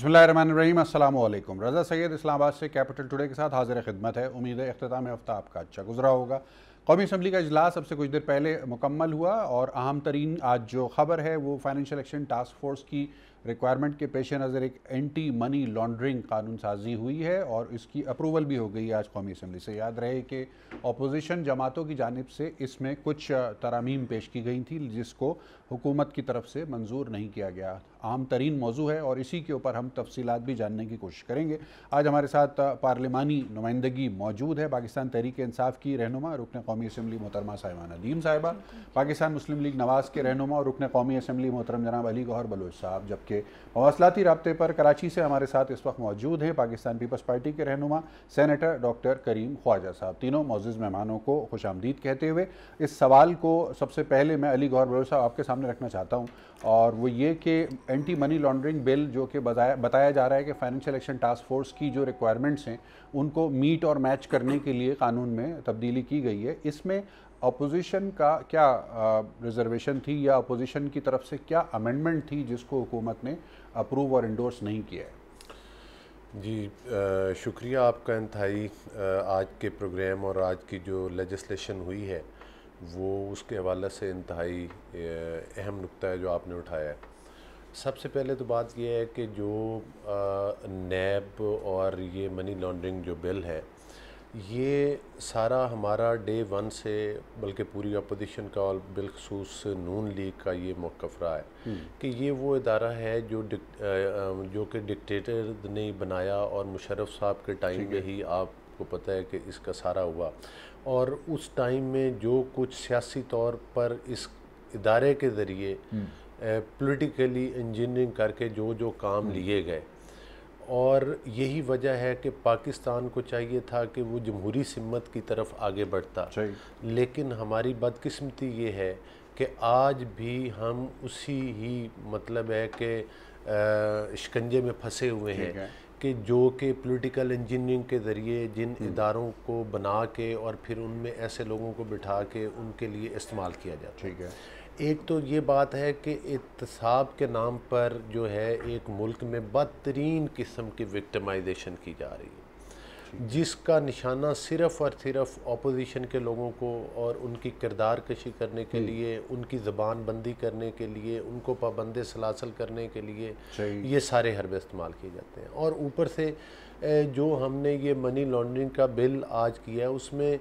बिस्मिल्लाहिर्रहमानिर्रहीम, अस्सलाम वालेकुम। रज़ा सैयद इस्लामाबाद से कैपिटल टुडे के साथ हाजिर खिदमत है। उम्मीद है इख्तिताम हफ्ता आपका अच्छा गुजरा होगा। कौमी असम्बली का इजलास अब से कुछ देर पहले मुकम्मल हुआ और अहम तरीन आज जो खबर है वो फाइनेंशियल एक्शन टास्क फोर्स की रिक्वायरमेंट के पेश नज़र एक एंटी मनी लॉन्ड्रिंग कानून साजी हुई है और इसकी अप्रूवल भी हो गई आज कौमी असम्बली से। याद रहे कि अपोजिशन जमातों की जानिब से इसमें कुछ तरामीम पेश की गई थी जिसको हुकूमत की तरफ से मंजूर नहीं किया गया। अहम तरीन मौजू है और इसी के ऊपर हम तफसीलात भी जानने की कोशिश करेंगे। आज हमारे साथ पार्लिमानी नुमाइंदगी मौजूद है पाकिस्तान तहरीक इंसाफ की रहनुमा रुकन कौमी असम्बली मोहतरमा साहिबा नदीम साहिबा, पाकिस्तान मुस्लिम लीग नवाज़ के रहनुमा और रुकन कौमी असम्बली मोहतरम जनाब अली गौहर बलोच साहब, जबकि मवासलाती राब्ते पर कराची से हमारे साथ इस वक्त मौजूद हैं पाकिस्तान पीपल्स पार्टी के रहनुमा सेनेटर डॉक्टर करीम ख्वाजा साहब। तीनों मौजूद मेहमानों को खुशामदीद कहते हुए इस सवाल को सबसे पहले मैं अली गौहर बलोच साहब आपके सामने रखना चाहता हूँ, और वो ये कि एंटी मनी लॉन्ड्रिंग बिल जो कि बताया जा रहा है कि फाइनेंशियल एक्शन टास्क फोर्स की जो रिक्वायरमेंट्स हैं उनको मीट और मैच करने के लिए कानून में तब्दीली की गई है, इसमें अपोजिशन का क्या रिजर्वेशन थी या अपोजिशन की तरफ से क्या अमेंडमेंट थी जिसको हुकूमत ने अप्रूव और इंडोर्स नहीं किया है? जी शुक्रिया आपका इंतहाई। आज के प्रोग्राम और आज की जो लेजिस्लेशन हुई है वो उसके हवाले से इंतहाई अहम नुक्ता है जो आपने उठाया है। सबसे पहले तो बात यह है कि जो नैब और ये मनी लॉन्ड्रिंग जो बिल है ये सारा हमारा डे वन से, बल्कि पूरी अपोजिशन का और बिलखसूस नून लीग का ये मौक़िफ़ रहा है कि ये वो इदारा है जो कि डिक्टेटर ने बनाया और मुशर्रफ साहब के टाइम में ही आपको पता है कि इसका सारा हुआ, और उस टाइम में जो कुछ सियासी तौर पर इस इदारे के ज़रिए पॉलिटिकली इंजीनियरिंग करके जो जो काम लिए गए, और यही वजह है कि पाकिस्तान को चाहिए था कि वो जमहूरी सिमत की तरफ आगे बढ़ता, लेकिन हमारी बदकिस्मती ये है कि आज भी हम उसी ही मतलब है कि शिकंजे में फंसे हुए हैं कि जो कि पॉलिटिकल इंजीनियरिंग के ज़रिए जिन इदारों को बना के और फिर उनमें ऐसे लोगों को बिठा के उनके लिए इस्तेमाल किया जाता है। ठीक है, एक तो ये बात है कि इत्तेसाब के नाम पर जो है एक मुल्क में बदतरीन किस्म की विक्टिमाइजेशन की जा रही है, जिसका निशाना सिर्फ़ और सिर्फ अपोजिशन के लोगों को और उनकी किरदार कशी करने के लिए, उनकी ज़बान बंदी करने के लिए, उनको पाबंद सलासल करने के लिए ये सारे हरबे इस्तेमाल किए जाते हैं। और ऊपर से जो हमने ये मनी लॉन्ड्रिंग का बिल आज किया है उसमें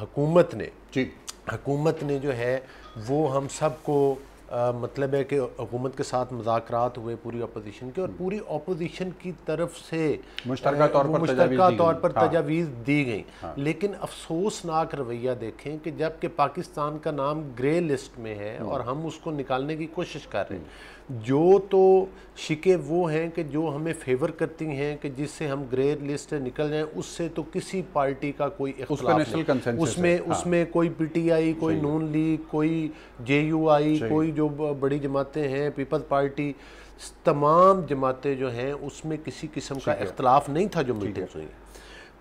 हुकूमत ने जो है वो हम सबको मतलब है कि हुकूमत के साथ मुज़ाकरात हुए पूरी अपोजिशन के, और पूरी अपोजिशन की तरफ से मुश्तरका तौर पर तजावीज़ दी गई। लेकिन अफसोसनाक रवैया देखें कि जबकि पाकिस्तान का नाम ग्रे लिस्ट में है और हम उसको निकालने की कोशिश कर रहे हैं, जो तो शिके वो हैं कि जो हमें फेवर करती हैं कि जिससे हम ग्रे लिस्ट से निकल जाएं, उससे तो किसी पार्टी का कोई इख्तिलाफ नहीं। उसमें कोई पीटीआई, कोई नून लीग, कोई जेयूआई, कोई जो बड़ी जमातें हैं पीपल्स पार्टी, तमाम जमातें जो हैं उसमें किसी किस्म का इख्तिलाफ नहीं था जो मीटिंग्स हुई।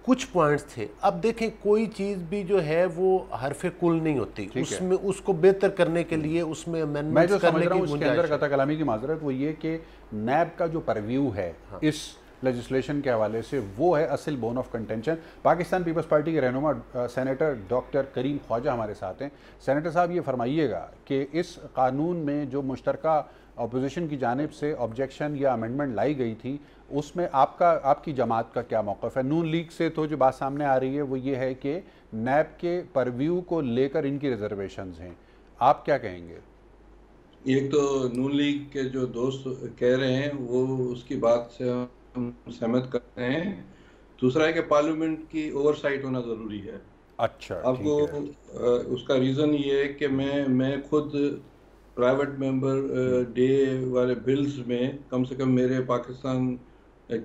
कुछ पॉइंट्स थे। अब देखें कोई चीज़ भी जो है वो हरफे कुल नहीं होती, उसमें उसको बेहतर करने के लिए उसमें अमेंडमेंट्स करने की उसके अंदर कता कलामी की माजरत वो ये कि नैब का जो परव्यू है इस लेजिस्लेशन के हवाले से वो है असल bone of contention. Pakistan Peoples Party के रहनुमा सेनेटर डॉक्टर करीम ख्वाजा हमारे साथ हैं। सेनेटर साहब ये फरमाइएगा कि इस कानून में जो मुश्तरका अपोजिशन की जानिब से ऑब्जेक्शन या अमेंडमेंट लाई गई थी उसमें आपकी जमात का क्या मौक़िफ़ है? नून लीग से तो जो बात सामने आ रही है वो ये है कि नैब के परव्यू को लेकर इनकी रिजर्वेशंस हैं, आप क्या कहेंगे? एक तो नून लीग के जो दोस्त कह रहे हैं वो उसकी बात से हम सहमत करते हैं। दूसरा है कि पार्लियामेंट की ओवरसाइट होना ज़रूरी है। अच्छा, आपको उसका रीज़न ये है कि मैं खुद प्राइवेट मेंबर डे वाले बिल्स में कम से कम मेरे पाकिस्तान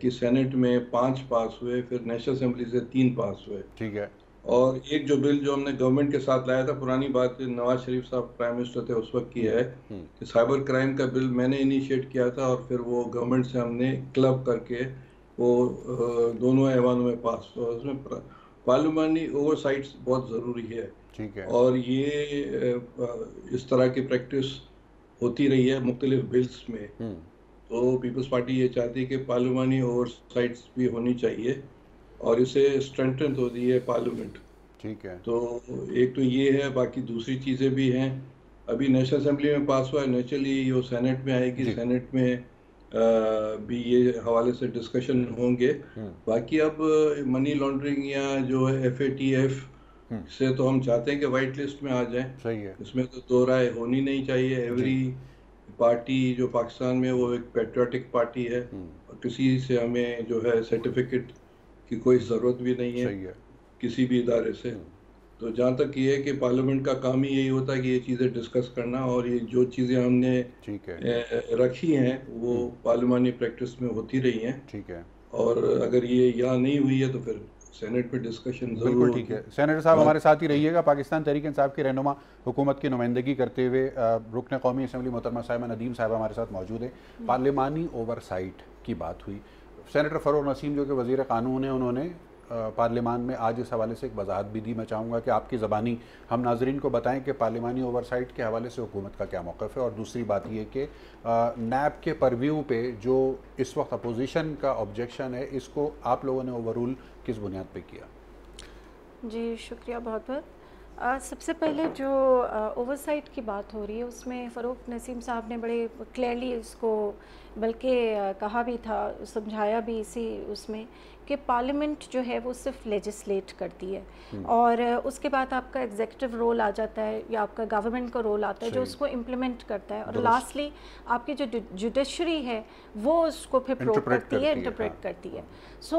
की सेनेट में 5 पास हुए, फिर नेशनल असेंबली से 3 पास हुए। ठीक है। और एक जो बिल जो हमने गवर्नमेंट के साथ लाया था, पुरानी बात नवाज शरीफ साहब प्राइम मिनिस्टर थे उस वक्त की है कि साइबर क्राइम का बिल मैंने इनिशिएट किया था और फिर वो गवर्नमेंट से हमने क्लब करके वो दोनों ऐवानों में पास हुआ। उसमें पार्लियामेंट्री ओवरसाइट बहुत ज़रूरी है। ठीक है। और ये इस तरह की प्रैक्टिस होती रही है मुख्तलिफ बिल्स में। तो पीपल्स पार्टी ये चाहती है कि पार्लिमानी ओवरसाइट्स भी होनी चाहिए और इसे स्ट्रेंथन होती है पार्लियामेंट। ठीक है। तो एक तो ये है, बाकी दूसरी चीज़ें भी हैं। अभी नेशनल असेंबली में पास हुआ है, नेचुरली वो सेनेट में आएगी, सेनेट में भी ये हवाले से डिस्कशन होंगे। बाकी अब मनी लॉन्ड्रिंग या जो है FATF से तो हम चाहते हैं कि वाइट लिस्ट में आ जाए। सही है। इसमें तो दो राय होनी नहीं चाहिए। एवरी पार्टी जो पाकिस्तान में वो एक पेट्रियाटिक पार्टी है और किसी से हमें जो है सर्टिफिकेट की कोई ज़रूरत भी नहीं है, सही है। किसी भी इदारे से। तो जहाँ तक ये है कि पार्लियामेंट का काम ही यही होता है कि ये चीज़ें डिस्कस करना, और ये जो चीज़ें हमने रखी हैं वो पार्लियामानी प्रैक्टिस में होती रही हैं। ठीक है। और अगर ये यहाँ नहीं हुई है तो फिर सेनेट में डिस्कशन जरूर। बिल्कुल ठीक है। सेनेटर साहब हमारे साथ ही रहिएगा। पाकिस्तान तहरीक इंसाफ की रहनुमा हुकूमत की नुमाइंदगी करते हुए रुकन कौमी असम्बली मोहतरमा साहिबा नदीम साहब हमारे साथ मौजूद है। पार्लिमानी ओवरसाइट की बात हुई। सेनेटर फ़रूख नसीम जो कि वज़ीर क़ानून है, उन्होंने पार्लियामान में आज इस हवाले से एक वजाहत भी दी। मैं चाहूँगा कि आपकी ज़बानी हम नाजरीन को बताएं कि पार्लिमानी ओवरसाइट के हवाले से हुकूमत का क्या मौक़िफ़ है। और दूसरी बात ये कि नैब के परव्यू पे जो इस वक्त अपोजिशन का ऑब्जेक्शन है, इसको आप लोगों ने ओवररूल किस बुनियाद पे किया? जी शुक्रिया बहुत बहुत। सबसे पहले जो ओवरसाइट की बात हो रही है उसमें फ़रूख नसीम साहब ने बड़े क्लियरली इसको बल्कि कहा भी था, समझाया भी इसी उसमें कि पार्लियामेंट जो है वो सिर्फ लेजिस्लेट करती है और उसके बाद आपका एग्जीक्यूटिव रोल आ जाता है या आपका गवर्नमेंट का रोल आता है जो उसको इम्प्लीमेंट करता है, और लास्टली आपकी जो जुडिशरी है वो उसको फिर प्रोव करती है, इंटरप्रेट करती है। सो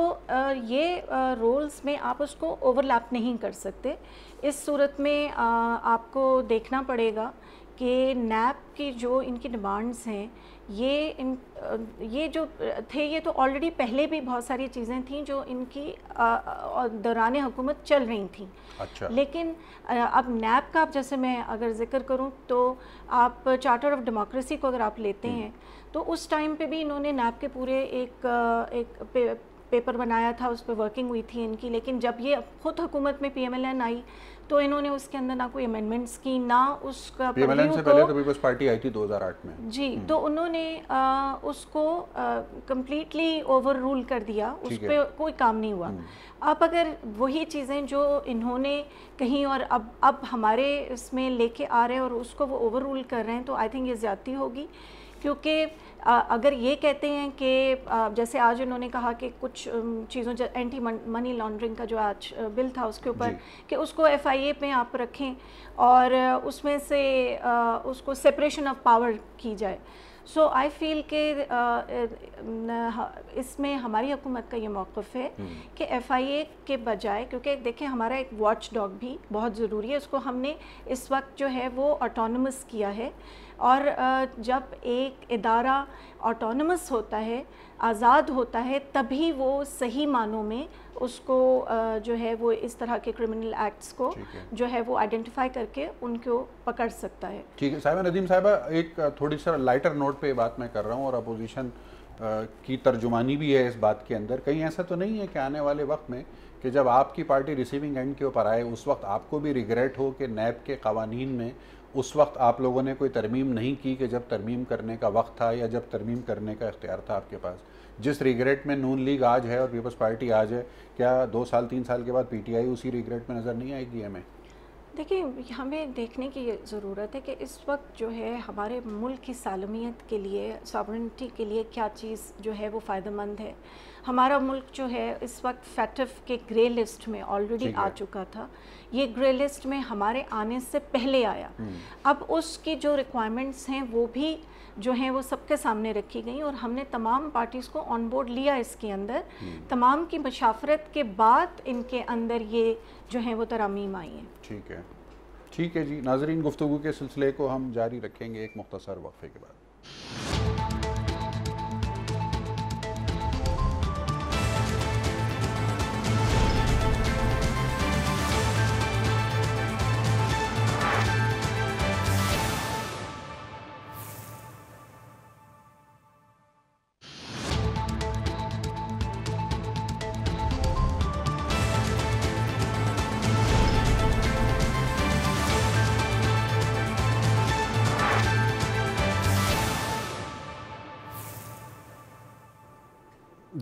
ये रोल्स में आप उसको ओवरलैप नहीं कर सकते। इस सूरत में आपको देखना पड़ेगा कि नैब की जो इनकी डिमांड्स हैं ये जो थे, ये तो ऑलरेडी पहले भी बहुत सारी चीज़ें थीं जो इनकी दौरान हुकूमत चल रही थीं। अच्छा। लेकिन अब नैब का, आप जैसे मैं अगर जिक्र करूं तो आप चार्टर ऑफ डेमोक्रेसी को अगर आप लेते हैं तो उस टाइम पे भी इन्होंने नैब के पूरे एक पेपर बनाया था, उस पर वर्किंग हुई थी इनकी। लेकिन जब ये खुद हुकूमत में PMLN आई तो इन्होंने उसके अंदर ना कोई अमेंडमेंट्स की, ना उसका PMLN से पहले तो पीपल्स पार्टी आई थी 2008 में। जी, तो उन्होंने उसको कम्प्लीटली ओवर रूल कर दिया, उस पर कोई काम नहीं हुआ। अब अगर वही चीज़ें जो इन्होंने कहीं और अब हमारे इसमें लेके आ रहे हैं और उसको वो ओवर रूल कर रहे हैं, तो आई थिंक ये ज़्यादती होगी। क्योंकि अगर ये कहते हैं कि जैसे आज उन्होंने कहा कि कुछ चीज़ों एंटी मनी लॉन्ड्रिंग का जो आज बिल था उसके ऊपर कि उसको FIA में आप रखें और उसमें से उसको सेपरेशन ऑफ पावर की जाए। सो आई फील कि इसमें हमारी हुकूमत का ये मौक़िफ़ है कि FIA के बजाय, क्योंकि देखिए हमारा एक वॉच डॉग भी बहुत ज़रूरी है, उसको हमने इस वक्त जो है वो ऑटोनमस किया है। और जब एक इदारा ऑटोनमस होता है, आज़ाद होता है, तभी वो सही मानों में उसको जो है वो इस तरह के क्रिमिनल एक्ट्स को जो है वो आइडेंटिफाई करके उनको पकड़ सकता है। ठीक है। साहिबा नदीम साहिबा, एक थोड़ी सा लाइटर नोट पे बात मैं कर रहा हूँ और अपोजिशन की तर्जुमानी भी है इस बात के अंदर। कहीं ऐसा तो नहीं है कि आने वाले वक्त में कि जब आपकी पार्टी रिसीविंग एंड के ऊपर आए उस वक्त आपको भी रिग्रेट हो कि नैब के कवानीन में उस वक्त आप लोगों ने कोई तरमीम नहीं की कि जब तरमीम करने का वक्त था या जब तरमीम करने का इख्तियार था आपके पास? जिस रिग्रेट में नून लीग आज है और पीपल्स पार्टी आज है, क्या 2 साल 3 साल के बाद PTI उसी रिग्रेट में नज़र नहीं आएगी हमें? देखिए, हमें देखने की ज़रूरत है कि इस वक्त जो है हमारे मुल्क की सालमियत के लिए, सॉवरेनिटी के लिए क्या चीज़ जो है वो फ़ायदेमंद है। हमारा मुल्क जो है इस वक्त FATF के ग्रे लिस्ट में ऑलरेडी आ चुका था। ये ग्रे लिस्ट में हमारे आने से पहले आया। अब उसकी जो रिक्वायरमेंट्स हैं वो भी जो हैं वो सबके सामने रखी गई और हमने तमाम पार्टीज़ को ऑन बोर्ड लिया इसके अंदर। तमाम की मशावरत के बाद इनके अंदर ये जो है वो तरामीम आई हैं। ठीक है, ठीक है जी। नाज़रीन, गुफ्तगू के सिलसिले को हम जारी रखेंगे एक मुख्तसर वक्फे के बाद।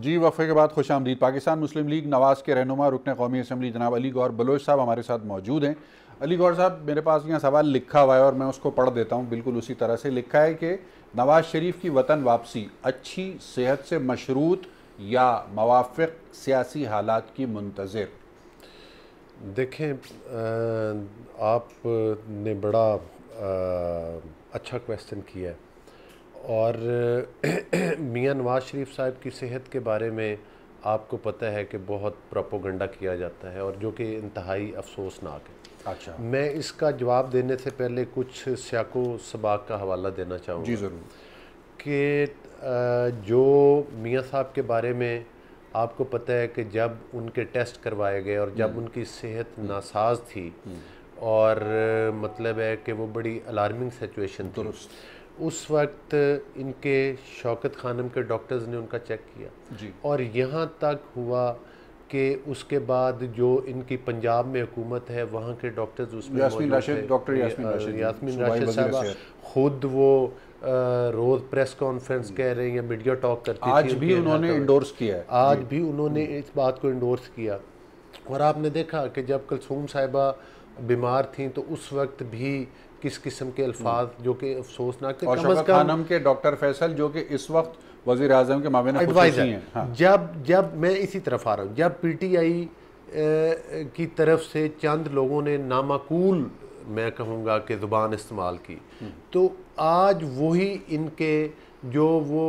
जी, वफ़े के बाद खुश आमदीद। पाकिस्तान मुस्लिम लीग नवाज़ के रहनुमा रुकन कौमी असम्बली जनाब अली गौहर बलोच साहब हमारे साथ मौजूद हैं। अली गौहर साहब, मेरे पास यहाँ सवाल लिखा हुआ है और मैं उसको पढ़ देता हूँ। बिल्कुल उसी तरह से लिखा है कि नवाज़ शरीफ की वतन वापसी अच्छी सेहत से मशरूत या मवाफ़िक सियासी हालात की मुंतज़िर। देखें, आपने बड़ा अच्छा क्वेश्चन किया है और मियां नवाज़ शरीफ साहब की सेहत के बारे में आपको पता है कि बहुत प्रोपोगंडा किया जाता है और जो कि इंतहाई अफसोसनाक है। अच्छा, मैं इसका जवाब देने से पहले कुछ सियाको सबाक का हवाला देना चाहूँगा। जी ज़रूर। कि जो मियां साहब के बारे में आपको पता है कि जब उनके टेस्ट करवाए गए और जब उनकी सेहत नासाज थी और मतलब है कि वो बड़ी अलार्मिंग सिचुएशन थी, उस वक्त इनके शौकत खानम के डॉक्टर्स ने उनका चेक किया जी। और यहाँ तक हुआ कि उसके बाद जो इनकी पंजाब में हुकूमत है वहाँ के डॉक्टर्स उसमें यास्मीन मौजूद राशिद, थे। डॉक्टर यास्मीन राशिद साहबा खुद वो रोज़ प्रेस कॉन्फ्रेंस कह रहे हैं या मीडिया टॉक करती थी। आज भी उन्होंने इंडोर्स किया है। आज भी उन्होंने इस बात को इंडोर्स किया। और आपने देखा कि जब कुलसूम साहिबा बीमार थी तो उस वक्त भी किस किस्म के अल्फाज जो कि अफसोसनाक थे। और शौकत खानम के डॉक्टर फैसल जो कि इस वक्त वज़ीर आज़म के मामले एडवाइजर हैं। हाँ। जब मैं इसी तरफ आ रहा हूँ, जब पीटीआई की तरफ से चंद लोगों ने नामाकूल मैं कहूँगा कि ज़ुबान इस्तेमाल की, तो आज वही इनके जो वो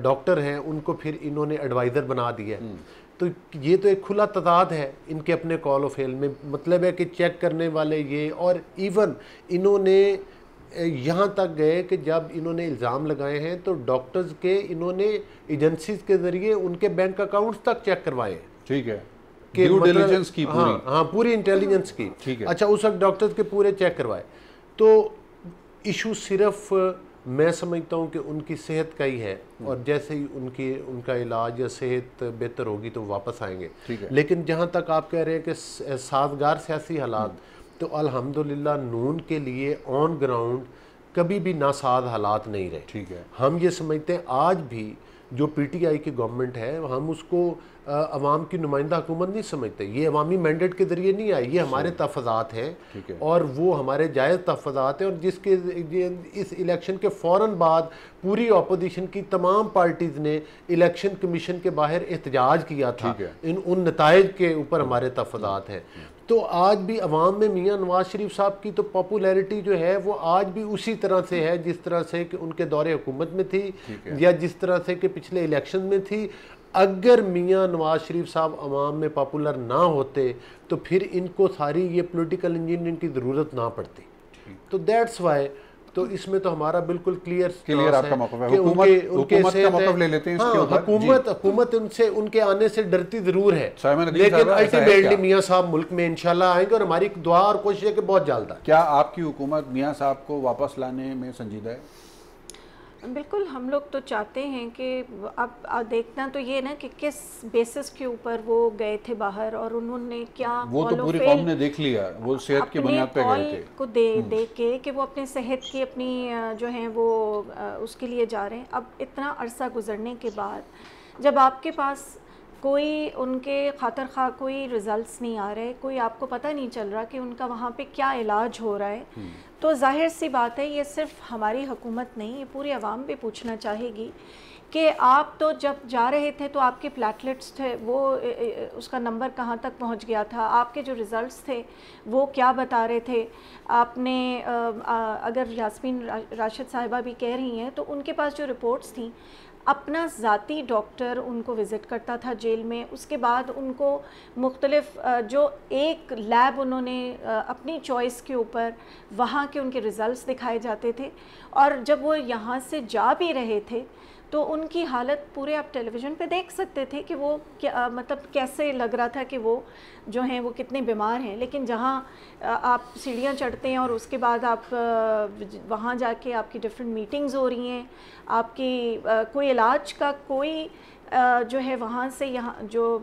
डॉक्टर हैं उनको फिर इन्होंने एडवाइज़र बना दिया है। तो ये तो एक खुला तदाद है इनके अपने कॉल ऑफ फेल में। मतलब है कि चेक करने वाले ये, और इवन इन्होंने यहाँ तक गए कि जब इन्होंने इल्ज़ाम लगाए हैं तो डॉक्टर्स के इन्होंने एजेंसीज के ज़रिए उनके बैंक अकाउंट्स तक चेक करवाए हैं। ठीक है, कि ड्यू मतलब डिलिजेंस की पूरी। हाँ, पूरी इंटेलिजेंस की। ठीक है। अच्छा, उस वक्त डॉक्टर्स के पूरे चेक करवाए। तो इशू सिर्फ मैं समझता हूँ कि उनकी सेहत का ही है और जैसे ही उनका इलाज या सेहत बेहतर होगी तो वापस आएंगे। लेकिन जहाँ तक आप कह रहे हैं कि साजगार सियासी हालात, तो अल्हम्दुलिल्लाह नून के लिए ऑन ग्राउंड कभी भी नासाज हालात नहीं रहे। ठीक है। हम ये समझते हैं आज भी जो पीटीआई की गवर्नमेंट है हम उसको अवाम की नुमाइंदा हुकूमत नहीं समझते। ये अवामी मैंडेट के ज़रिए नहीं आई, ये हमारे तहफ़्फ़ुज़ात हैं और वो हमारे जायज़ तहफ़्फ़ुज़ात हैं। और जिसके इस इलेक्शन के फ़ौरन बाद पूरी अपोजिशन की तमाम पार्टीज़ ने इलेक्शन कमीशन के बाहर एहतजाज किया था। उन नताइज के ऊपर हमारे तहफ़्फ़ुज़ात हैं। तो आज भी अवाम में मियां नवाज़ शरीफ साहब की तो पॉपुलैरिटी जो है वो आज भी उसी तरह से है जिस तरह से कि उनके दौरे हुकूमत में थी या जिस तरह से कि पिछले इलेक्शन में थी। अगर मियां नवाज़ शरीफ साहब अवाम में पॉपुलर ना होते तो फिर इनको सारी ये पॉलिटिकल इंजीनियरिंग की ज़रूरत ना पड़ती। तो दैट्स वाई, तो इसमें तो हमारा बिल्कुल क्लियर आपका मौक़िफ़ है। हुकूमत का मौक़िफ़ ले लेते हैं इसके ऊपर। हुकूमत उनसे उनके आने से डरती ज़रूर है, लेकिन अल्टीमेटली मियां साहब मुल्क में इंशाल्लाह आएंगे और हमारी दुआ और कोशिश है कि बहुत जल्द आए। क्या आपकी हुकूमत मियां साहब को वापस लाने में संजीदा है? बिल्कुल, हम लोग तो चाहते हैं कि अब देखना तो ये ना कि किस बेसिस के ऊपर वो गए थे बाहर और उन्होंने क्या, वो तो पूरी कौम ने देख लिया, वो सेहत की बुनियाद पे गए थे को दे के कि वो अपने सेहत की अपनी जो है वो उसके लिए जा रहे हैं। अब इतना अरसा गुजरने के बाद जब आपके पास कोई उनके खातर खा कोई रिज़ल्ट्स नहीं आ रहे, कोई आपको पता नहीं चल रहा कि उनका वहाँ पे क्या इलाज हो रहा है, तो जाहिर सी बात है ये सिर्फ हमारी हुकूमत नहीं, ये पूरी आवाम भी पूछना चाहेगी कि आप तो जब जा रहे थे तो आपके प्लेटलेट्स थे वो उसका नंबर कहाँ तक पहुँच गया था, आपके जो रिज़ल्ट्स थे वो क्या बता रहे थे। आपने अगर यास्मीन राशिद साहिबा भी कह रही हैं तो उनके पास जो रिपोर्ट्स थी, अपना ज़ाती डॉक्टर उनको विज़िट करता था जेल में, उसके बाद उनको मुख्तलिफ जो एक लैब उन्होंने अपनी चॉइस के ऊपर वहाँ के उनके रिज़ल्ट्स दिखाए जाते थे। और जब वो यहाँ से जा भी रहे थे तो उनकी हालत पूरे आप टेलीविज़न पे देख सकते थे कि वो क्या मतलब कैसे लग रहा था कि वो जो हैं वो कितने बीमार हैं। लेकिन जहाँ आप सीढ़ियाँ चढ़ते हैं और उसके बाद आप वहाँ जाके आपकी डिफरेंट मीटिंग्स हो रही हैं, आपकी कोई इलाज का कोई जो है वहाँ से यहाँ जो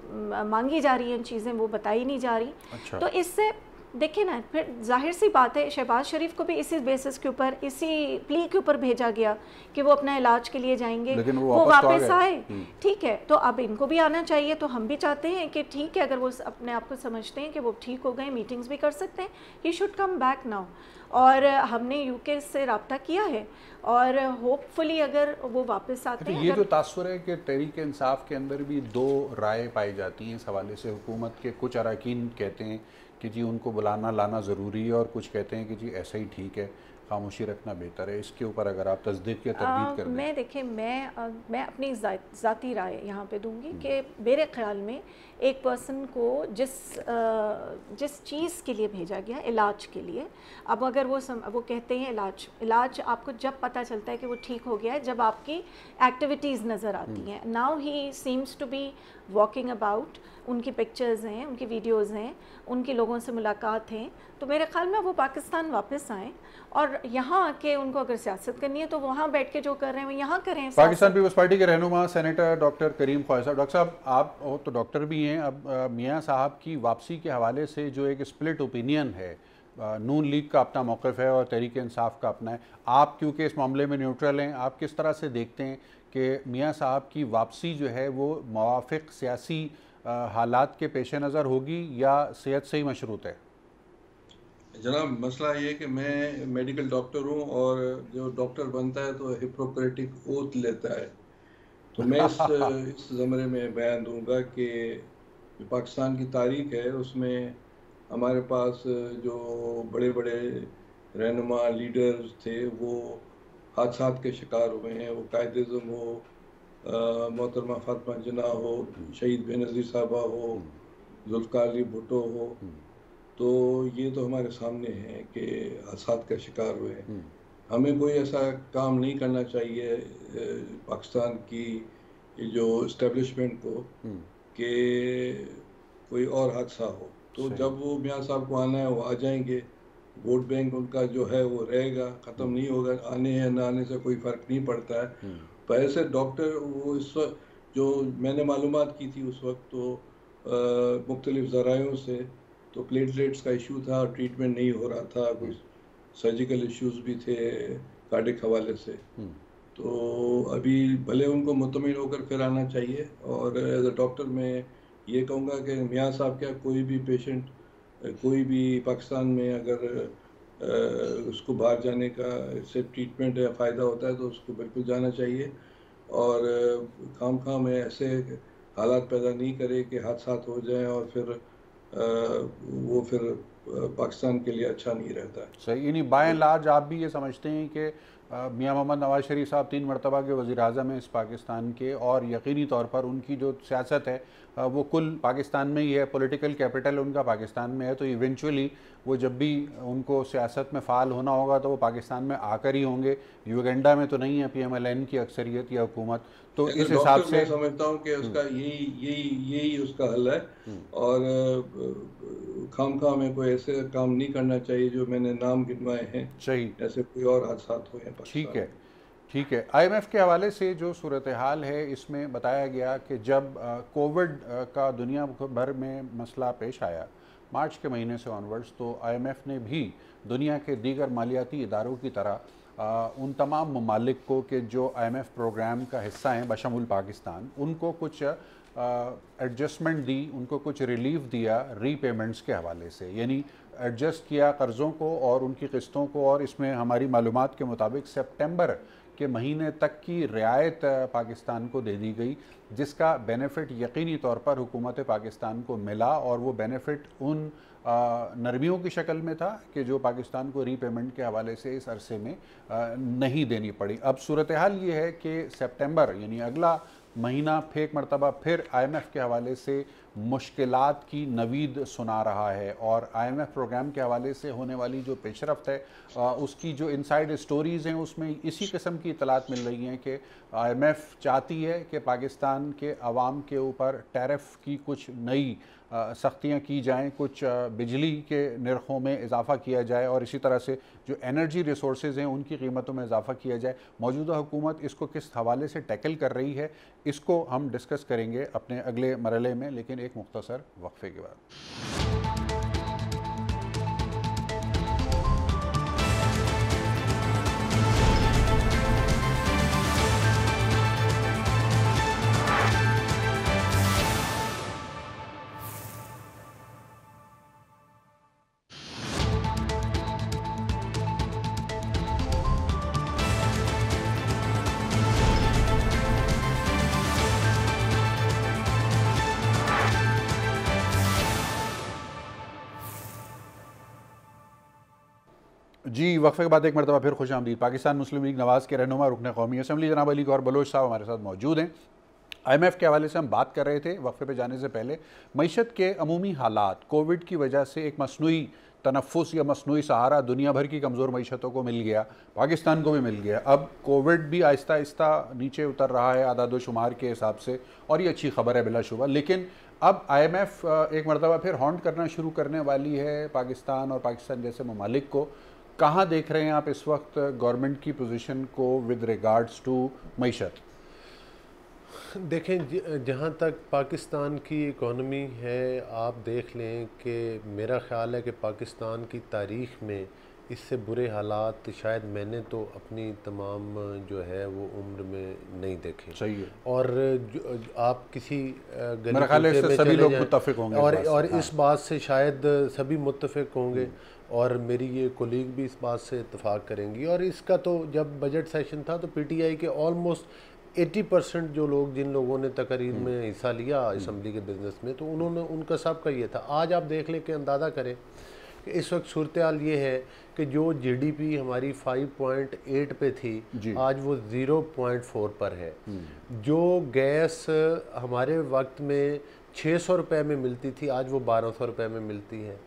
मांगी जा रही हैं चीज़ें वो बताई नहीं जा रही। अच्छा। तो इससे देखिए ना, फिर जाहिर सी बात है शहबाज शरीफ को भी इसी बेसिस के ऊपर, इसी प्ली के ऊपर भेजा गया कि वो अपना इलाज के लिए जाएंगे, लेकिन वो वापस आए। ठीक है, तो अब इनको भी आना चाहिए। तो हम भी चाहते हैं कि ठीक है, अगर वो अपने आप को समझते हैं कि वो ठीक हो गए, मीटिंग्स भी कर सकते हैं, he should come back now. और हमने यूके से रब्ता किया है और होपफुली अगर वो वापस आते हैं। ये जो तासुर है कि तहरीक इंसाफ के अंदर भी दो राय पाई जाती हैं इस हवाले से। हुकूमत के कुछ अरकान कहते हैं कि जी उनको बुलाना लाना ज़रूरी है, और कुछ कहते हैं कि जी ऐसा ही ठीक है, खामोशी रखना बेहतर है। इसके ऊपर अगर आप तस्दीक या तरदीद कर दें। मैं देखिए, मैं अपनी ज़ाती राय यहाँ पे दूंगी कि मेरे ख्याल में एक पर्सन को जिस चीज़ के लिए भेजा गया, इलाज के लिए, अब अगर वो कहते हैं इलाज आपको जब पता चलता है कि वो ठीक हो गया है, जब आपकी एक्टिविटीज़ नज़र आती हैं। Now he seems to be walking about, उनकी पिक्चर्स हैं, उनकी वीडियोज़ हैं, उनके लोगों से मुलाकात हैं। तो मेरे ख्याल में वो पाकिस्तान वापस आएँ और यहाँ आके उनको अगर सियासत करनी है तो वहाँ बैठ के जो कर रहे हैं वो यहाँ करें। पाकिस्तान पीपल्स पार्टी के रहनुमा सेनेटर डॉक्टर करीम ख्वाजा साहब, डॉक्टर साहब आप तो डॉक्टर भी हैं, अब मियाँ साहब की वापसी के हवाले से जो एक स्प्लिट ओपिनियन है, नून लीग का अपना मौक़िफ़ है और तहरीक इंसाफ का अपना है, आप क्योंकि इस मामले में न्यूट्रल हैं, आप किस तरह से देखते हैं कि मियाँ साहब की वापसी जो है वो मुवाफ़िक़ सियासी हालात के पेश नज़र होगी या सेहत से ही मशरूत है? जनाब, मसला ये है कि मैं मेडिकल डॉक्टर हूँ और जो डॉक्टर बनता है तो हिप्पोक्रेटिक ओथ लेता है। तो मैं इस ज़मरे में बयान दूंगा कि पाकिस्तान की तारीख है, उसमें हमारे पास जो बड़े बड़े रहनुमा लीडर्स थे वो हादसात के शिकार हुए हैं। वो कायद-ए-आज़म हो, मोहतरमा फातिमा जिन्ना हो, शहीद बेनज़ीर साहबा हो, जुल्फ़िकार अली भुट्टो हो, तो ये तो हमारे सामने है कि हादसात का शिकार हुए हैं। हमें कोई ऐसा काम नहीं करना चाहिए पाकिस्तान की जो इस्टेब्लिशमेंट को कि कोई और हादसा हो। तो जब वो मियाँ साहब को आना है वो आ जाएंगे, वोट बैंक उनका जो है वो रहेगा, ख़त्म नहीं होगा। आने या ना आने से कोई फ़र्क नहीं पड़ता है। पर ऐसे डॉक्टर वो इस वक्त जो मैंने मालूमात की थी उस वक्त, तो मुख्तलिफ ज़रायों से, तो प्लेटलेट्स का इशू था, ट्रीटमेंट नहीं हो रहा था, कुछ सर्जिकल इश्यूज भी थे कार्डिक हवाले से। तो अभी भले उनको मुतमिन होकर फिर आना चाहिए। और एज अ डॉक्टर मैं ये कहूँगा कि मियाँ साहब क्या कोई भी पेशेंट, कोई भी पाकिस्तान में अगर उसको बाहर जाने का इससे ट्रीटमेंट या फ़ायदा होता है तो उसको बिल्कुल जाना चाहिए। और खामखा में ऐसे हालात पैदा नहीं करे कि हादसात हो जाएं और फिर वो फिर पाकिस्तान के लिए अच्छा नहीं रहता है। सही, यानी बाय एंड लार्ज आप भी ये समझते हैं कि मियाँ मोहम्मद नवाज शरीफ साहब 3 मरतबा के वज़ीर आज़म हैं इस पाकिस्तान के, और यकीनी तौर पर उनकी जो सियासत है वो कुल पाकिस्तान में ही है, पॉलिटिकल कैपिटल उनका पाकिस्तान में है। तो इवेंचुअली वो जब भी उनको सियासत में फ़ाल होना होगा तो वो पाकिस्तान में आकर ही होंगे। यूगेंडा में तो नहीं है PMLN की अक्सरियत या हुकूमत। तो इस हिसाब से मैं समझता हूँ कि उसका यही उसका हल है। और खामखा में कोई ऐसे काम नहीं करना चाहिए जो मैंने नाम गिनवाए हैं, सही, ऐसे कोई और हादसात हुए हैं। ठीक है, ठीक है। IMF के हवाले से जो सूरत हाल है इसमें बताया गया कि जब कोविड का दुनिया भर में मसला पेश आया मार्च के महीने से ऑनवर्ड्स, तो IMF ने भी दुनिया के दीगर मालियाती इदारों की तरह उन तमाम ममालिक को कि जो IMF प्रोग्राम का हिस्सा हैं बशमुल पाकिस्तान, उनको कुछ एडजस्टमेंट दी, उनको कुछ रिलीफ दिया रीपेमेंट्स के हवाले से, यानी एडजस्ट किया कर्ज़ों को और उनकी क़िस्तों को। और इसमें हमारी मालूमात के मुताबिक सितंबर के महीने तक की रियायत पाकिस्तान को दे दी गई, जिसका बेनिफिट यकीनी तौर पर हुकूमत पाकिस्तान को मिला। और वो बेनिफिट उन नरमियों की शक्ल में था कि जो पाकिस्तान को रीपेमेंट के हवाले से इस अरसे में नहीं देनी पड़ी। अब सूरत हाल ये है कि सितंबर यानी अगला महीना एक मरतबा फिर IMF के हवाले से मुश्किलात की नवीद सुना रहा है। और IMF प्रोग्राम के हवाले से होने वाली जो पेशरफ्त है उसकी जो इनसाइड स्टोरीज़ हैं उसमें इसी किस्म की इतलात मिल रही हैं कि IMF चाहती है कि पाकिस्तान के अवाम के ऊपर टैरिफ की कुछ नई सख्तियाँ की जाएँ, कुछ बिजली के निर्खों में इजाफ़ा किया जाए और इसी तरह से जो एनर्जी रिसोर्सेज़ हैं उनकी कीमतों में इजाफ़ा किया जाए। मौजूदा हुकूमत इसको किस हवाले से टैकल कर रही है, इसको हम डिस्कस करेंगे अपने अगले मरहले में, लेकिन एक मुख्तसर वक्फे के बाद। जी, वक्फे के बाद एक मरतबा फिर खुश आमदीद। पाकिस्तान मुस्लिम लीग नवाज़ के रहनुमा रुकन कौमी असम्बली जनाब अली गौहर बलोच साहब हमारे साथ मौजूद हैं। IMF के हवाले से हम बात कर रहे थे वक्फे पे जाने से पहले। मईशत के अमूमी हालात कोविड की वजह से एक मसनूई तनफ़ुस या मसनूई सहारा दुनिया भर की कमज़ोर मईशतों को मिल गया, पाकिस्तान को भी मिल गया। अब कोविड भी आहिस्ता आहिस्ता नीचे उतर रहा है आदाद व शुमार के हिसाब से, और ये अच्छी खबर है बिलाशुबा। लेकिन अब IMF एक मरतबा फिर हॉन्ट करना शुरू करने वाली है पाकिस्तान और पाकिस्तान जैसे ममालिक को। कहाँ देख रहे हैं आप इस वक्त गवर्नमेंट की पोजीशन को विद रिगार्ड्स टू मईशत? देखें, जहाँ तक पाकिस्तान की इकॉनमी है, आप देख लें कि मेरा ख़्याल है कि पाकिस्तान की तारीख़ में इससे बुरे हालात शायद मैंने तो अपनी तमाम जो है वो उम्र में नहीं देखे। सही है। और आप किसी मेरा ख्याल है इससे सभी लोग मुत्तफिक होंगे और इस बात से शायद सभी मुत्तफिक होंगे, और मेरी ये कोलीग भी इस बात से इत्तेफाक करेंगी। और इसका तो जब बजट सेशन था तो PTI के ऑलमोस्ट 80% जो लोग, जिन लोगों ने तकरीर में हिस्सा लिया असम्बली के बिजनेस में, तो उन्होंने, उनका सबका ये था। आज आप देख लें कि अंदाज़ा करें कि इस वक्त सूरत हाल ये है कि जो GDP हमारी 5.8 पे थी, आज वो 0.4 पर है। जो गैस हमारे वक्त में 600 रुपये में मिलती थी, आज वो 1200 रुपये में मिलती है।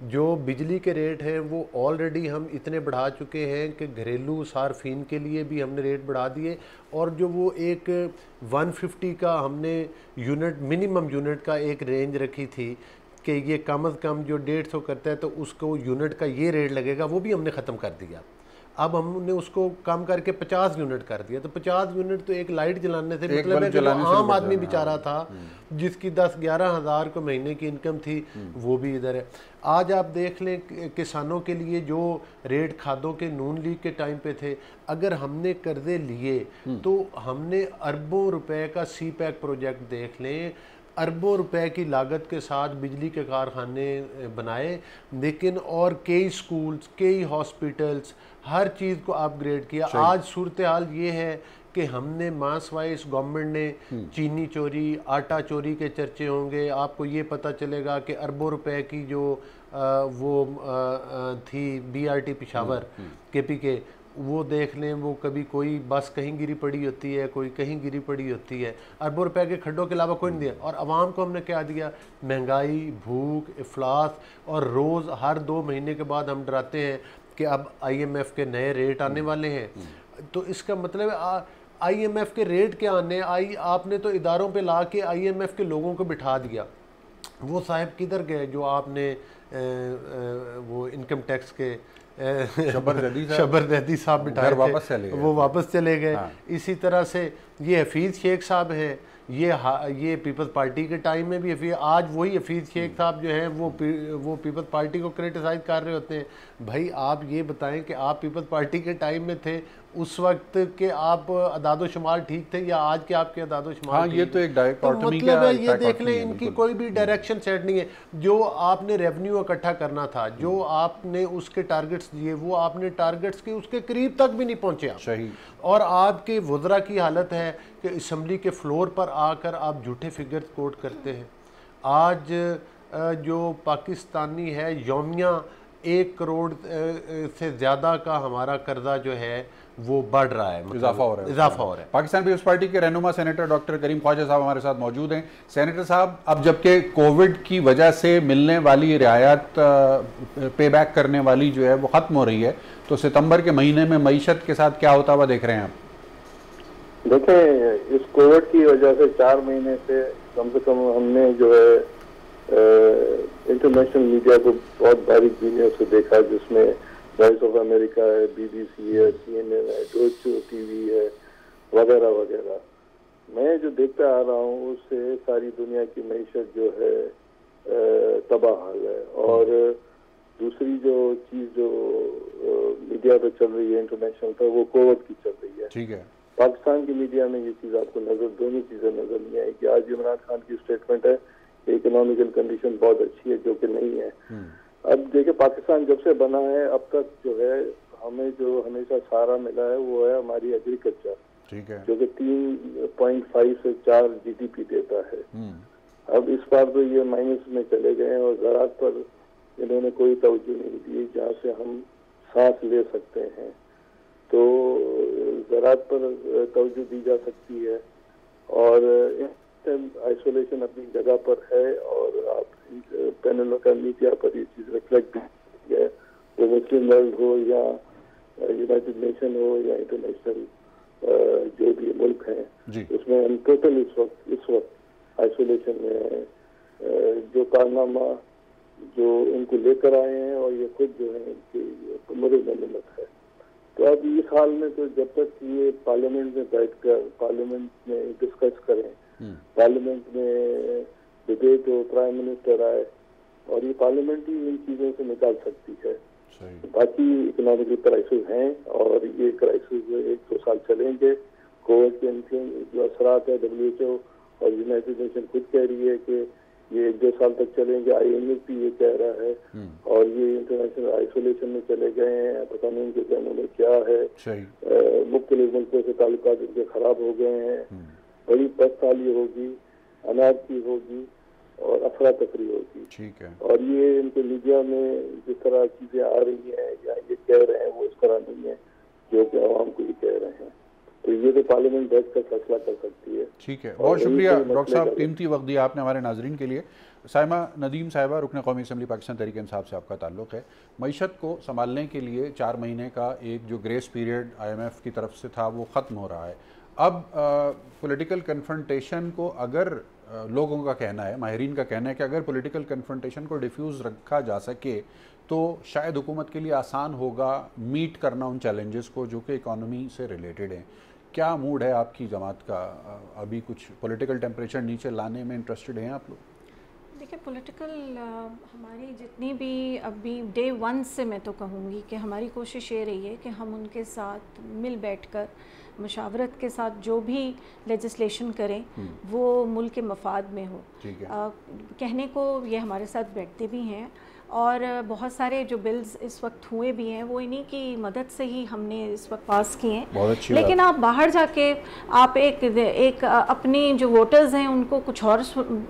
जो बिजली के रेट हैं वो ऑलरेडी हम इतने बढ़ा चुके हैं कि घरेलू सार्फिन के लिए भी हमने रेट बढ़ा दिए, और जो वो एक 150 का हमने यूनिट, मिनिमम यूनिट का एक रेंज रखी थी कि ये कम अज़ कम जो 150 करता है तो उसको यूनिट का ये रेट लगेगा, वो भी हमने ख़त्म कर दिया। अब हमने उसको कम करके 50 यूनिट कर दिया। तो 50 यूनिट तो एक लाइट जलाने से मतलब है कि जो आम आदमी बेचारा था जिसकी 10-11 हज़ार को महीने की इनकम थी, वो भी इधर है। आज आप देख लें किसानों के लिए जो रेट खादों के नून लीग के टाइम पे थे, अगर हमने कर्जे लिए तो हमने अरबों रुपए का CPEC प्रोजेक्ट देख लें, अरबों रुपए की लागत के साथ बिजली के कारखाने बनाए, लेकिन और कई स्कूल्स, कई हॉस्पिटल्स, हर चीज़ को अपग्रेड किया। आज सूरत हाल ये है कि हमने मास वाइज गवर्नमेंट ने चीनी चोरी, आटा चोरी के चर्चे होंगे, आपको ये पता चलेगा कि अरबों रुपए की जो थी BRT पिशावर KPK, वो देख लें, वो कभी कोई बस कहीं गिरी पड़ी होती है, कोई कहीं गिरी पड़ी होती है। अरबों रुपए के खड्डों के अलावा कोई नहीं दिया। और आवाम को हमने क्या दिया? महंगाई, भूख, इफलास, और रोज़ हर 2 महीने के बाद हम डराते हैं कि अब IMF के नए रेट आने वाले हैं। तो इसका मतलब IMF के रेट क्या आने? आपने तो इदारों पे ला के IMF के लोगों को बिठा दिया। वो साहब किधर गए जो आपने वो इनकम टैक्स के शबर साहब बिठाए थे, वो वापस चले गए। इसी तरह से ये हफीज़ शेख साहब हैं, ये पीपल्स पार्टी के टाइम में भी आज वही हफीज़ शेख साहब जो हैं वो पीपल्स पार्टी को क्रिटिसाइज कर रहे होते हैं। भाई आप ये बताएं कि आप पीपल्स पार्टी के टाइम में थे, उस वक्त के आप अदादो शुमार ठीक थे या आज के आपके अदादो शुमार? ये तो एक डायकोटमी मतलब है, ये देख लें, इनकी कोई भी डायरेक्शन सेट नहीं है। जो आपने रेवेन्यू इकट्ठा करना था, जो आपने उसके टारगेट्स दिए, वो आपने टारगेट्स के उसके करीब तक भी नहीं पहुंचे आप। सही। और आपके वज़रा की हालत है कि असम्बली के फ्लोर पर आकर आप झूठे फिगर्स कोट करते हैं। आज जो पाकिस्तानी है, यौमिया 1 करोड़ से ज़्यादा का हमारा कर्जा जो है वो बढ़ रहा है, इजाफा हो रहा है। पाकिस्तान पीपल्स पार्टी के रहनुमा सेनेटर डॉक्टर करीम ख्वाजा साहब हमारे साथ मौजूद हैं। सेनेटर साहब, अब जबकि कोविड की वजह से मिलने वाली रियायत पे बैक करने वाली जो है वो ख़त्म हो रही है, तो सितंबर के महीने में मईशत के साथ क्या होता हुआ देख रहे हैं आप? देखें, इस कोविड की वजह से 4 महीने से कम हमने जो है इंटरनेशनल मीडिया को बहुत बारीक बीनियों से देखा, जिसमें वॉइस ऑफ अमेरिका है, BBC है, CNN है, डोइचे टीवी है, वगैरह वगैरह। मैं जो देखता आ रहा हूँ उससे सारी दुनिया की मईशत जो है तबाह हाल है। और दूसरी जो चीज़ जो मीडिया पे चल रही है इंटरनेशनल पर, वो कोविड की चल रही है। ठीक है। पाकिस्तान की मीडिया में ये चीज़ आपको दोनों चीज़ें नजर नहीं आएगी। आज इमरान खान की स्टेटमेंट है कि इकोनॉमिकल कंडीशन बहुत अच्छी है, जो कि नहीं है। अब देखिए, पाकिस्तान जब से बना है अब तक जो है हमें जो हमेशा सहारा मिला है वो है हमारी एग्रीकल्चर, ठीक है, जो कि 3.5 से 4 GDP देता है। अब इस बार तो ये माइनस में चले गए हैं और ज़राअत पर इन्होंने कोई तवज्जो नहीं दी, जहाँ से हम सांस ले सकते हैं। तो ज़राअत पर तवज्जो दी जा सकती है और आइसोलेशन अपनी जगह पर है और आप पैनल का मीडिया पर ये चीज़ रिफ्लेक्ट है, वो मुस्लिम वर्ल्ड हो या यूनाइटेड नेशन हो या इंटरनेशनल जो भी मुल्क हैं, उसमें हम टोटल इस वक्त आइसोलेशन में हैं। जो कारनामा जो इनको लेकर आए हैं और ये खुद जो है इनकी मदद है। तो अब इस हाल में तो जब तक ये पार्लियामेंट में बैठकर पार्लियामेंट में डिस्कस करें, पार्लियामेंट में डिबेट हो, प्राइम मिनिस्टर आए और ये पार्लियामेंट ही इन चीज़ों से निकाल सकती है। बाकी इकोनॉमिकल क्राइसिस हैं और ये क्राइसिस 1-2 साल चलेंगे। कोविड के जो असरात है WHO और यूनाइटेड नेशन खुद कह रही है कि ये 1-2 साल तक चलेंगे। IMF भी ये कह रहा है और ये इंटरनेशनल आइसोलेशन में चले गए हैं, पता नहीं उनके जहनों में क्या है। मुख्तलिफ मुल्कों से ताल्लुकात इनके खराब हो गए हैं। बड़ी पस्ताली होगी, अनारकी होगी और अफरा तफरी होगी। ठीक है। और ये इनके मीडिया में जिस तरह चीजें आ रही हैं या ये कह रहे हैं वो इस तरह नहीं है जो कि आवाम को ये कह रहे हैं। तो ये तो पार्लियामेंट बैठ कर फैसला कर सकती है। ठीक है, बहुत शुक्रिया डॉक्टर साहब, कीमती वक्त दिया आपने हमारे नाजरीन के लिए। साइमा नदीम साहिबा, रुकन कौमी असम्बली पाकिस्तान तहरीक इंसाफ से आपका ताल्लुक़ है। मईशत को संभालने के लिए 4 महीने का एक जो ग्रेस पीरियड IMF की तरफ से था वो ख़त्म हो रहा है। अब पॉलिटिकल कन्फ्रंटेशन को अगर लोगों का कहना है, माहिरीन का कहना है कि अगर पॉलिटिकल कन्फ्रंटेशन को डिफ्यूज़ रखा जा सके तो शायद हुकूमत के लिए आसान होगा मीट करना उन चैलेंजेस को जो कि इकॉनमी से रिलेटेड हैं। क्या मूड है आपकी जमात का? अभी कुछ पॉलिटिकल टेम्परेचर नीचे लाने में इंटरेस्टेड हैं आप लोग? देखिए, पॉलिटिकल हमारी जितनी भी अभी डे 1 से मैं तो कहूँगी कि हमारी कोशिश ये रही है कि हम उनके साथ मिल बैठकर मशावरत के साथ जो भी लेजिस्लेशन करें वो मुल्क के मफाद में हो। कहने को ये हमारे साथ बैठते भी हैं और बहुत सारे जो बिल्स इस वक्त हुए भी हैं वो इन्हीं की मदद से ही हमने इस वक्त पास किए हैं। लेकिन आप बाहर जाके आप एक अपने जो वोटर्स हैं उनको कुछ और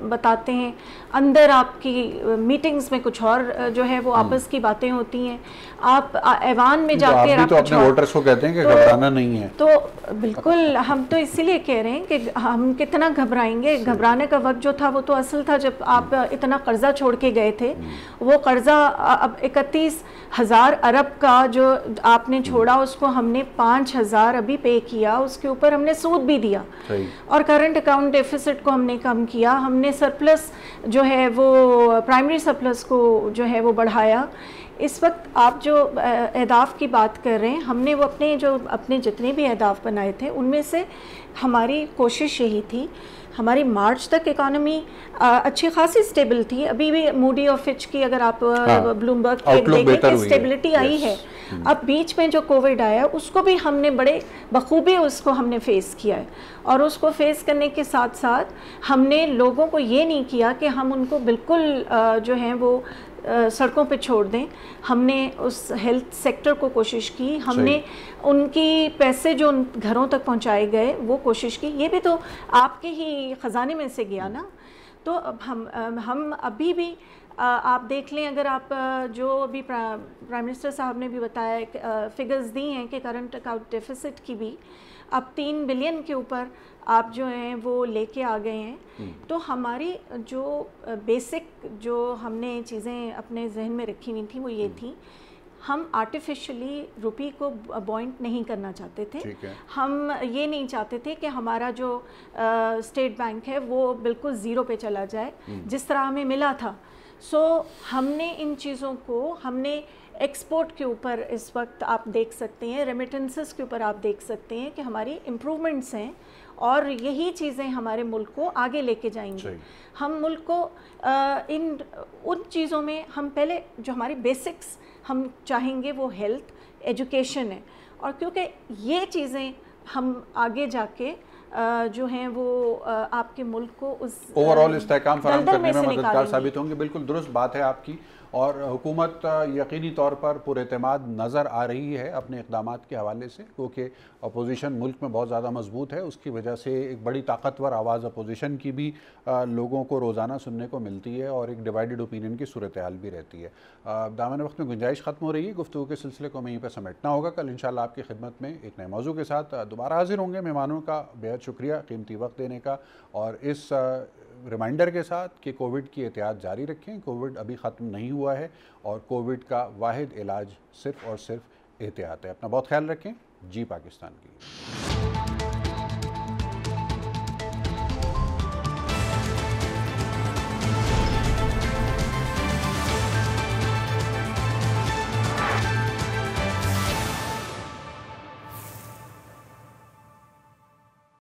बताते हैं, अंदर आपकी मीटिंग्स में कुछ और जो है वो आपस की बातें होती हैं। आप ऐवान में जाके आप तो अपने वोटर्स को कहते हैं कि घबराना नहीं है। तो बिल्कुल, हम तो इसीलिए कह रहे हैं कि हम कितना घबराएंगे। घबराने का वक्त जो था वो तो असल था जब आप इतना कर्जा छोड़ के गए थे। वो कर्जा अब 31,000 अरब का जो आपने छोड़ा उसको हमने 5,000 अभी पे किया, उसके ऊपर हमने सूद भी दिया और करंट अकाउंट डेफिसिट को हमने कम किया। हमने सरप्लस जो है वो प्राइमरी सरप्लस को जो है वो बढ़ाया। इस वक्त आप जो अहदाफ की बात कर रहे हैं, हमने वो अपने जितने भी अहदाफ बनाए थे उनमें से हमारी कोशिश यही थी। हमारी मार्च तक इकॉनमी अच्छी खासी स्टेबल थी। अभी भी मूडी और फिच की अगर आप ब्लूमबर्ग की देखें स्टेबिलिटी आई है। अब बीच में जो कोविड आया उसको भी हमने बड़े बखूबी उसको हमने फेस किया है और उसको फेस करने के साथ साथ हमने लोगों को ये नहीं किया कि हम उनको बिल्कुल जो है वो सड़कों पे छोड़ दें। हमने उस हेल्थ सेक्टर को कोशिश की, हमने उनकी पैसे जो उन घरों तक पहुंचाए गए वो कोशिश की। ये भी तो आपके ही ख़जाने में से गया ना। तो अब हम अभी भी आप देख लें, अगर आप जो अभी प्राइम मिनिस्टर साहब ने भी बताया, फिगर्स दी हैं कि करंट अकाउंट डेफिसिट की भी अब 3 बिलियन के ऊपर आप जो हैं वो लेके आ गए हैं। तो हमारी जो बेसिक जो हमने चीज़ें अपने जहन में रखी हुई थी वो ये थी, हम आर्टिफिशियली रुपी को बॉइंट नहीं करना चाहते थे। हम ये नहीं चाहते थे कि हमारा जो स्टेट बैंक है वो बिल्कुल ज़ीरो पे चला जाए जिस तरह हमें मिला था। हमने इन चीज़ों को हमने एक्सपोर्ट के ऊपर इस वक्त आप देख सकते हैं, रेमिटेंसेस के ऊपर आप देख सकते हैं कि हमारी इम्प्रूवमेंट्स हैं और यही चीज़ें हमारे मुल्क को आगे लेके जाएंगी। हम मुल्क को उन चीज़ों में हम पहले जो हमारी बेसिक्स हम चाहेंगे वो हेल्थ, एजुकेशन है और क्योंकि ये चीज़ें हम आगे जाके जो हैं वो आपके मुल्क को उस ओवरऑल इस्तेहकाम फराहम करने में मददगार साबित होंगे। बिल्कुल दुरुस्त बात है आपकी और हुकूमत यकीनी तौर पर पुरएतमाद नज़र आ रही है अपने इक़दामात के हवाले से, क्योंकि अपोजिशन मुल्क में बहुत ज़्यादा मजबूत है। उसकी वजह से एक बड़ी ताकतवर आवाज़ अपोजिशन की भी लोगों को रोज़ाना सुनने को मिलती है और एक डिवाइडेड ओपिनियन की सूरत हाल भी रहती है। दामन वक्त में गुंजाइश ख़त्म हो रही है, गुफ्तगू के सिलसिले को वहीं पर समेटना होगा। कल इंशाल्लाह आपकी खिदमत में एक नए मौजू के साथ दोबारा हाजिर होंगे। मेहमानों का बेहद शुक्रिया कीमती वक्त देने का, और इस रिमाइंडर के साथ कि कोविड की एहतियात जारी रखें। कोविड अभी ख़त्म नहीं हुआ है और कोविड का वाहिद इलाज सिर्फ़ और सिर्फ एहतियात है। अपना बहुत ख्याल रखें। जी पाकिस्तान की।